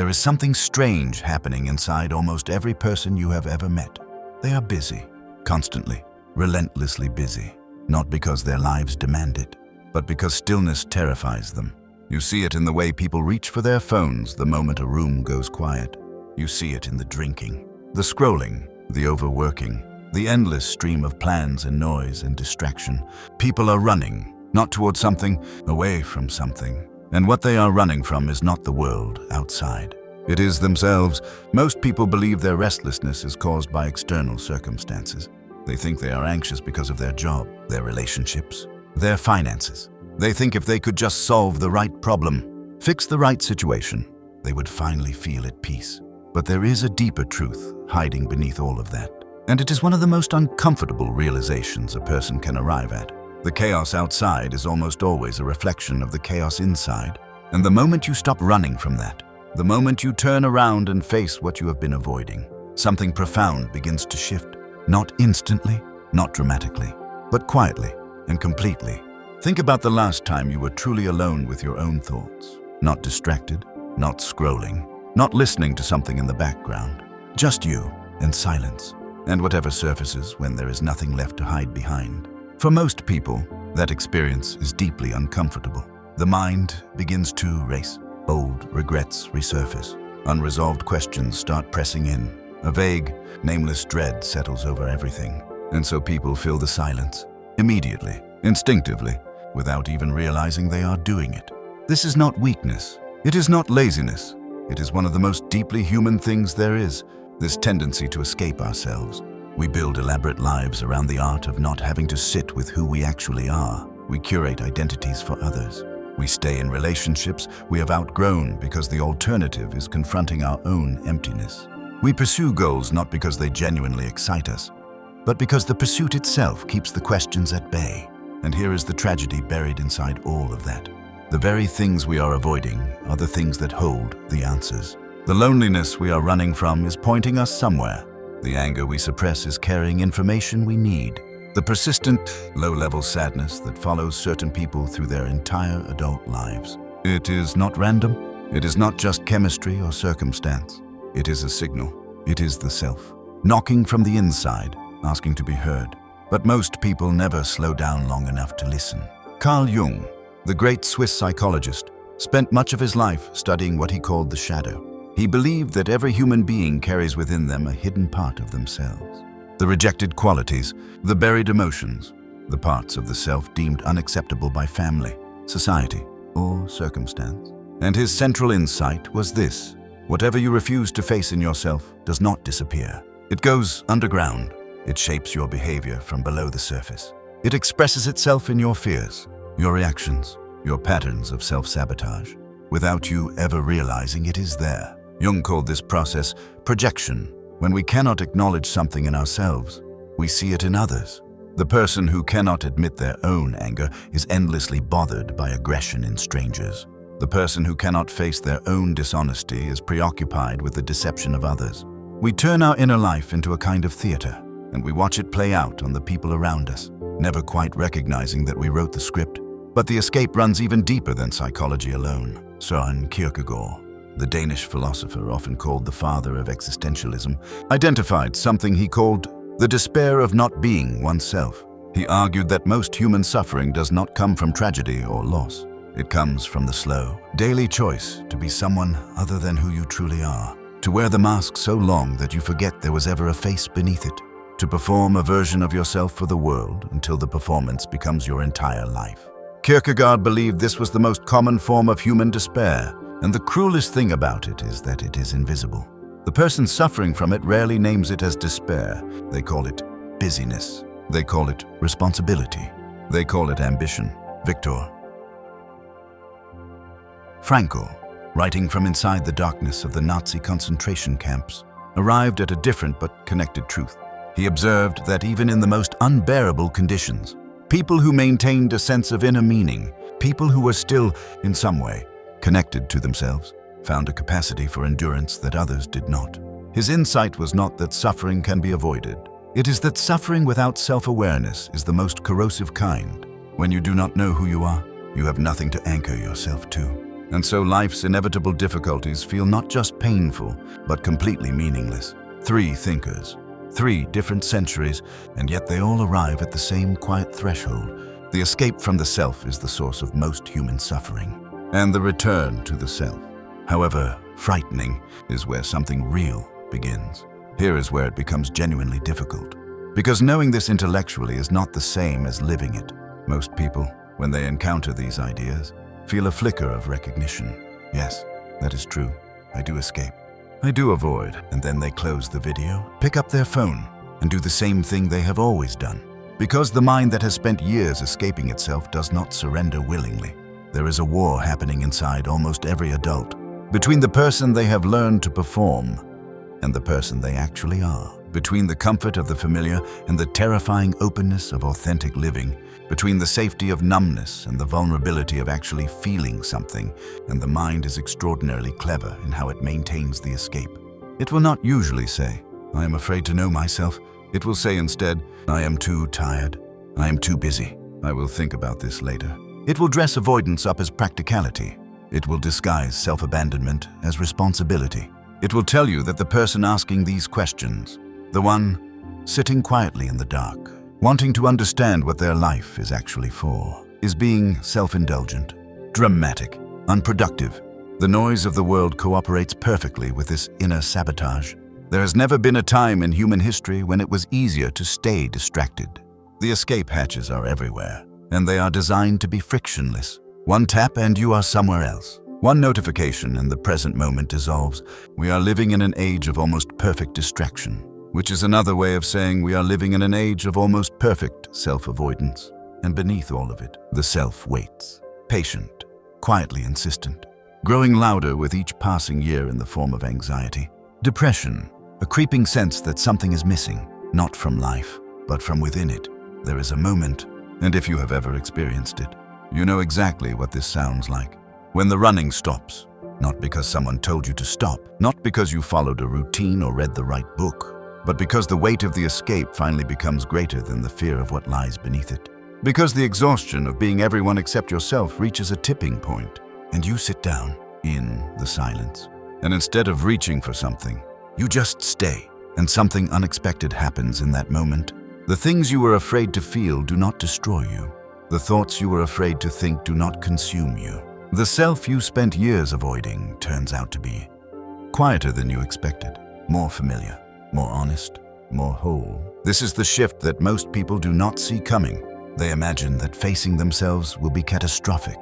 There is something strange happening inside almost every person you have ever met. They are busy, constantly, relentlessly busy, not because their lives demand it, but because stillness terrifies them. You see it in the way people reach for their phones the moment a room goes quiet. You see it in the drinking, the scrolling, the overworking, the endless stream of plans and noise and distraction. People are running, not towards something, away from something. And what they are running from is not the world outside. It is themselves. Most people believe their restlessness is caused by external circumstances. They think they are anxious because of their job, their relationships, their finances. They think if they could just solve the right problem, fix the right situation, they would finally feel at peace. But there is a deeper truth hiding beneath all of that. And it is one of the most uncomfortable realizations a person can arrive at. The chaos outside is almost always a reflection of the chaos inside. And the moment you stop running from that, the moment you turn around and face what you have been avoiding, something profound begins to shift. Not instantly, not dramatically, but quietly and completely. Think about the last time you were truly alone with your own thoughts. Not distracted, not scrolling, not listening to something in the background. Just you and silence, and whatever surfaces when there is nothing left to hide behind. For most people, that experience is deeply uncomfortable. The mind begins to race. Old regrets resurface. Unresolved questions start pressing in. A vague, nameless dread settles over everything. And so people fill the silence, immediately, instinctively, without even realizing they are doing it. This is not weakness. It is not laziness. It is one of the most deeply human things there is, this tendency to escape ourselves. We build elaborate lives around the art of not having to sit with who we actually are. We curate identities for others. We stay in relationships we have outgrown because the alternative is confronting our own emptiness. We pursue goals not because they genuinely excite us, but because the pursuit itself keeps the questions at bay. And here is the tragedy buried inside all of that. The very things we are avoiding are the things that hold the answers. The loneliness we are running from is pointing us somewhere. The anger we suppress is carrying information we need. The persistent, low-level sadness that follows certain people through their entire adult lives. It is not random. It is not just chemistry or circumstance. It is a signal. It is the self, knocking from the inside, asking to be heard. But most people never slow down long enough to listen. Carl Jung, the great Swiss psychologist, spent much of his life studying what he called the shadow. He believed that every human being carries within them a hidden part of themselves. The rejected qualities, the buried emotions, the parts of the self deemed unacceptable by family, society, or circumstance. And his central insight was this: whatever you refuse to face in yourself does not disappear. It goes underground. It shapes your behavior from below the surface. It expresses itself in your fears, your reactions, your patterns of self-sabotage, without you ever realizing it is there. Jung called this process projection. When we cannot acknowledge something in ourselves, we see it in others. The person who cannot admit their own anger is endlessly bothered by aggression in strangers. The person who cannot face their own dishonesty is preoccupied with the deception of others. We turn our inner life into a kind of theater, and we watch it play out on the people around us, never quite recognizing that we wrote the script. But the escape runs even deeper than psychology alone. Søren Kierkegaard, the Danish philosopher often called the father of existentialism, identified something he called the despair of not being oneself. He argued that most human suffering does not come from tragedy or loss. It comes from the slow, daily choice to be someone other than who you truly are, to wear the mask so long that you forget there was ever a face beneath it, to perform a version of yourself for the world until the performance becomes your entire life. Kierkegaard believed this was the most common form of human despair, and the cruelest thing about it is that it is invisible. The person suffering from it rarely names it as despair. They call it busyness. They call it responsibility. They call it ambition. Viktor Frankl, writing from inside the darkness of the Nazi concentration camps, arrived at a different but connected truth. He observed that even in the most unbearable conditions, people who maintained a sense of inner meaning, people who were still, in some way, connected to themselves, found a capacity for endurance that others did not. His insight was not that suffering can be avoided. It is that suffering without self-awareness is the most corrosive kind. When you do not know who you are, you have nothing to anchor yourself to. And so life's inevitable difficulties feel not just painful, but completely meaningless. 3 thinkers, 3 different centuries, and yet they all arrive at the same quiet threshold. The escape from the self is the source of most human suffering, and the return to the self, however frightening, is where something real begins. Here is where it becomes genuinely difficult, because knowing this intellectually is not the same as living it. Most people, when they encounter these ideas, feel a flicker of recognition. Yes, that is true. I do escape. I do avoid, and then they close the video, pick up their phone, and do the same thing they have always done. Because the mind that has spent years escaping itself does not surrender willingly. There is a war happening inside almost every adult, between the person they have learned to perform and the person they actually are, between the comfort of the familiar and the terrifying openness of authentic living, between the safety of numbness and the vulnerability of actually feeling something, and the mind is extraordinarily clever in how it maintains the escape. It will not usually say, "I am afraid to know myself." It will say instead, "I am too tired. I am too busy. I will think about this later." It will dress avoidance up as practicality. It will disguise self-abandonment as responsibility. It will tell you that the person asking these questions, the one sitting quietly in the dark, wanting to understand what their life is actually for, is being self-indulgent, dramatic, unproductive. The noise of the world cooperates perfectly with this inner sabotage. There has never been a time in human history when it was easier to stay distracted. The escape hatches are everywhere, and they are designed to be frictionless. One tap and you are somewhere else. One notification and the present moment dissolves. We are living in an age of almost perfect distraction, which is another way of saying we are living in an age of almost perfect self-avoidance. And beneath all of it, the self waits, patient, quietly insistent, growing louder with each passing year in the form of anxiety, depression, a creeping sense that something is missing, not from life, but from within it. There is a moment, and if you have ever experienced it, you know exactly what this sounds like. When the running stops, not because someone told you to stop, not because you followed a routine or read the right book, but because the weight of the escape finally becomes greater than the fear of what lies beneath it. Because the exhaustion of being everyone except yourself reaches a tipping point, and you sit down in the silence. And instead of reaching for something, you just stay, and something unexpected happens in that moment. The things you were afraid to feel do not destroy you. The thoughts you were afraid to think do not consume you. The self you spent years avoiding turns out to be quieter than you expected, more familiar, more honest, more whole. This is the shift that most people do not see coming. They imagine that facing themselves will be catastrophic.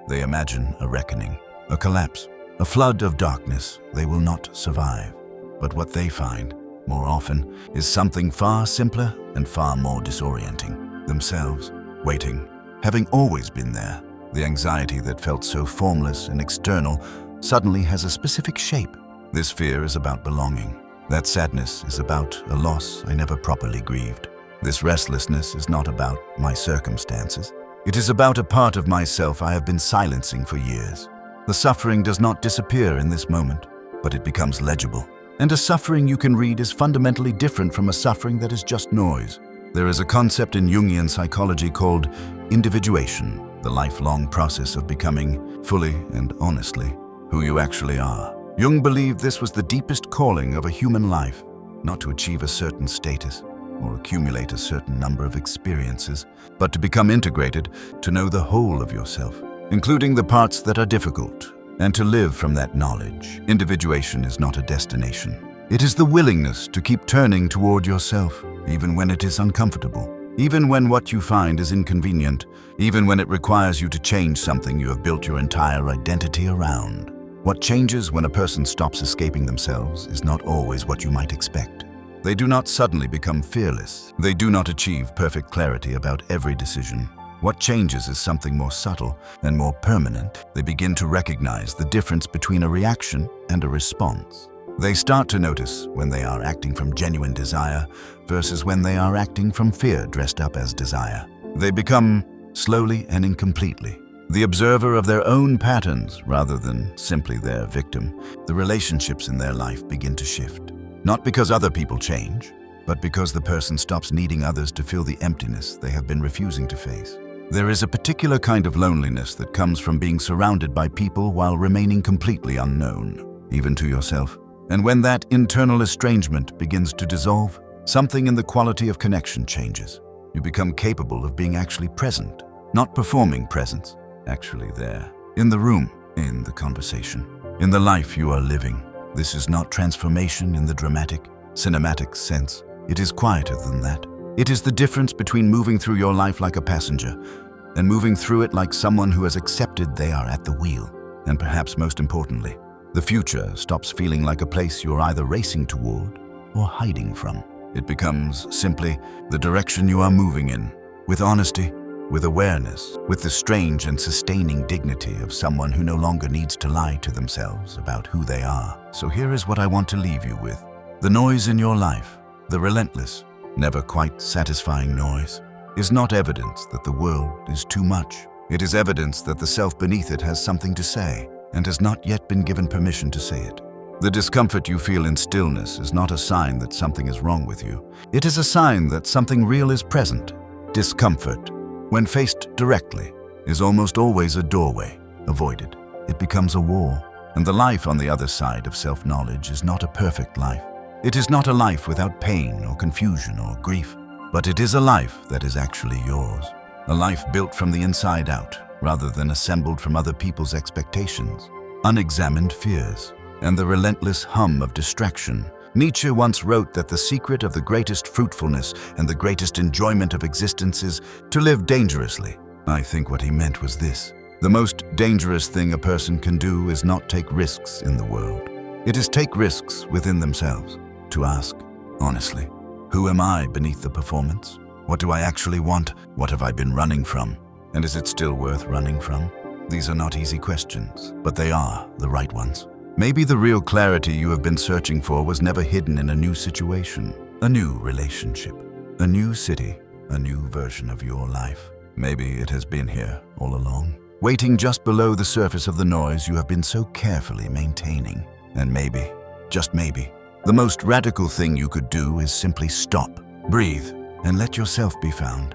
They imagine a reckoning, a collapse, a flood of darkness they will not survive. But what they find, more often, is something far simpler and far more disorienting. Themselves, waiting, having always been there. The anxiety that felt so formless and external suddenly has a specific shape. This fear is about belonging. That sadness is about a loss I never properly grieved. This restlessness is not about my circumstances. It is about a part of myself I have been silencing for years. The suffering does not disappear in this moment, but it becomes legible. And a suffering you can read is fundamentally different from a suffering that is just noise. There is a concept in Jungian psychology called individuation, the lifelong process of becoming fully and honestly who you actually are. Jung believed this was the deepest calling of a human life, not to achieve a certain status or accumulate a certain number of experiences, but to become integrated, to know the whole of yourself, including the parts that are difficult, and to live from that knowledge. Individuation is not a destination. It is the willingness to keep turning toward yourself, even when it is uncomfortable, even when what you find is inconvenient, even when it requires you to change something you have built your entire identity around. What changes when a person stops escaping themselves is not always what you might expect. They do not suddenly become fearless. They do not achieve perfect clarity about every decision. What changes is something more subtle and more permanent. They begin to recognize the difference between a reaction and a response. They start to notice when they are acting from genuine desire versus when they are acting from fear dressed up as desire. They become, slowly and incompletely, the observer of their own patterns rather than simply their victim. The relationships in their life begin to shift. Not because other people change, but because the person stops needing others to fill the emptiness they have been refusing to face. There is a particular kind of loneliness that comes from being surrounded by people while remaining completely unknown, even to yourself. And when that internal estrangement begins to dissolve, something in the quality of connection changes. You become capable of being actually present, not performing presence, actually there, in the room, in the conversation, in the life you are living. This is not transformation in the dramatic, cinematic sense. It is quieter than that. It is the difference between moving through your life like a passenger and moving through it like someone who has accepted they are at the wheel. And perhaps most importantly, the future stops feeling like a place you're either racing toward or hiding from. It becomes simply the direction you are moving in, with honesty, with awareness, with the strange and sustaining dignity of someone who no longer needs to lie to themselves about who they are. So here is what I want to leave you with. The noise in your life, the relentless, never quite satisfying noise, is not evidence that the world is too much. It is evidence that the self beneath it has something to say and has not yet been given permission to say it. The discomfort you feel in stillness is not a sign that something is wrong with you. It is a sign that something real is present. Discomfort, when faced directly, is almost always a doorway. Avoided, it becomes a wall. And the life on the other side of self-knowledge is not a perfect life. It is not a life without pain or confusion or grief, but it is a life that is actually yours. A life built from the inside out, rather than assembled from other people's expectations, unexamined fears, and the relentless hum of distraction. Nietzsche once wrote that the secret of the greatest fruitfulness and the greatest enjoyment of existence is to live dangerously. I think what he meant was this: the most dangerous thing a person can do is not take risks in the world. It is take risks within themselves, to ask, honestly, who am I beneath the performance? What do I actually want? What have I been running from? And is it still worth running from? These are not easy questions, but they are the right ones. Maybe the real clarity you have been searching for was never hidden in a new situation, a new relationship, a new city, a new version of your life. Maybe it has been here all along, waiting just below the surface of the noise you have been so carefully maintaining. And maybe, just maybe, the most radical thing you could do is simply stop, breathe, and let yourself be found.